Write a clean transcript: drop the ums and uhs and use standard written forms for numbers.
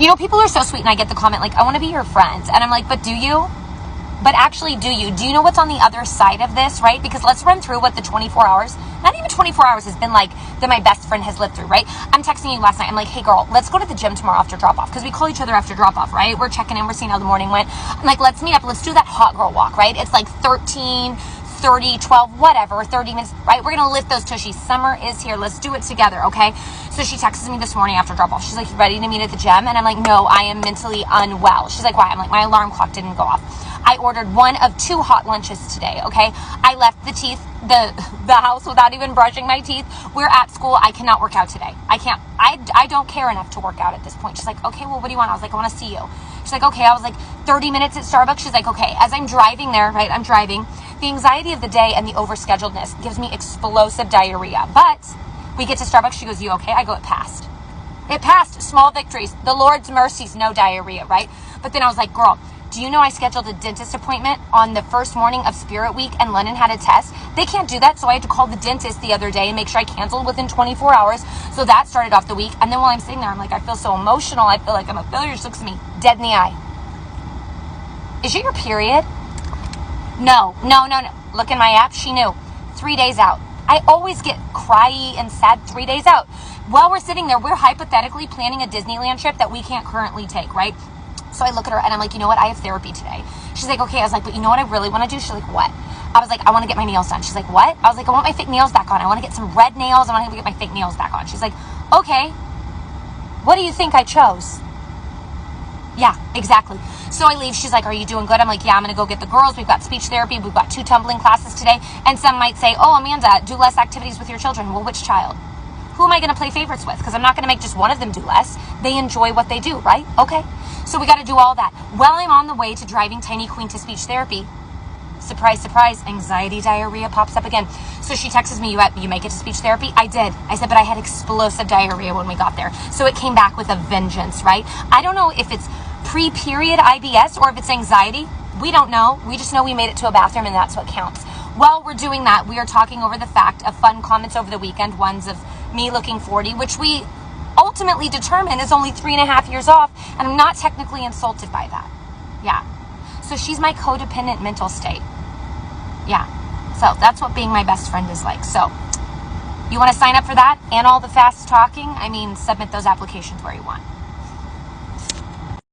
You know, people are so sweet, and I get the comment like, I want to be your friend. And I'm like, but do you? But actually, do you? Do you know what's on the other side of this, right? Because let's run through what the 24 hours, not even 24 hours has been like that my best friend has lived through, right? I'm texting you last night. I'm like, hey girl, let's go to the gym tomorrow after drop off. Because we call each other after drop off, right? We're checking in. We're seeing how the morning went. I'm like, let's meet up. Let's do that hot girl walk, right? It's like 13, 30, 12, whatever, 30 minutes, right? We're going to lift those tushies. Summer is here. Let's do it together, okay? So she texts me this morning after drop off. She's like, you ready to meet at the gym? And I'm like, no, I am mentally unwell. She's like, why? I'm like, my alarm clock didn't go off. I ordered 1 of 2 hot lunches today, okay? I left the house without even brushing my teeth. We're at school. I cannot work out today. I can't. I don't care enough to work out at this point. She's like, okay, well, what do you want? I was like, I want to see you. She's like, okay. I was like, 30 minutes at Starbucks. She's like, okay. As I'm driving there, right? I'm driving. The anxiety of the day and the overscheduledness gives me explosive diarrhea. But we get to Starbucks. She goes, you okay? I go, it passed. It passed. Small victories. The Lord's mercies, no diarrhea, right? But then I was like, girl, do you know I scheduled a dentist appointment on the first morning of Spirit Week and Lennon had a test? They can't do that, so I had to call the dentist the other day and make sure I canceled within 24 hours. So that started off the week. And then while I'm sitting there, I'm like, I feel so emotional. I feel like I'm a failure. She looks at me dead in the eye. Is it your period? No. Look in my app. She knew. 3 days out. I always get cryy and sad 3 days out. While we're sitting there, we're hypothetically planning a Disneyland trip that we can't currently take, right? So I look at her and I'm like, you know what? I have therapy today. She's like, okay. I was like, but you know what I really want to do? She's like, what? I was like, I want to get my nails done. She's like, what? I was like, I want my fake nails back on. I want to get some red nails. I want to get my fake nails back on. She's like, okay. What do you think I chose? Yeah, exactly. So I leave. She's like, are you doing good? I'm like, yeah, I'm going to go get the girls. We've got speech therapy. We've got 2 tumbling classes today. And some might say, oh, Amanda, do less activities with your children. Well, which child? Who am I going to play favorites with? Because I'm not going to make just one of them do less. They enjoy what they do, right? Okay. So we got to do all that. While I'm on the way to driving Tiny Queen to speech therapy, surprise, surprise, anxiety diarrhea pops up again. So she texts me, you make it to speech therapy? I did. I said, but I had explosive diarrhea when we got there. So it came back with a vengeance, right? I don't know if it's pre-period IBS or if it's anxiety. We don't know. We just know we made it to a bathroom and that's what counts. While we're doing that, we are talking over the fact of fun comments over the weekend, ones of me looking 40, which we ultimately determine is only 3.5 years off, and I'm not technically insulted by that. Yeah. So she's my codependent mental state. Yeah. So that's what being my best friend is like. So you want to sign up for that and all the fast talking? I mean, submit those applications where you want.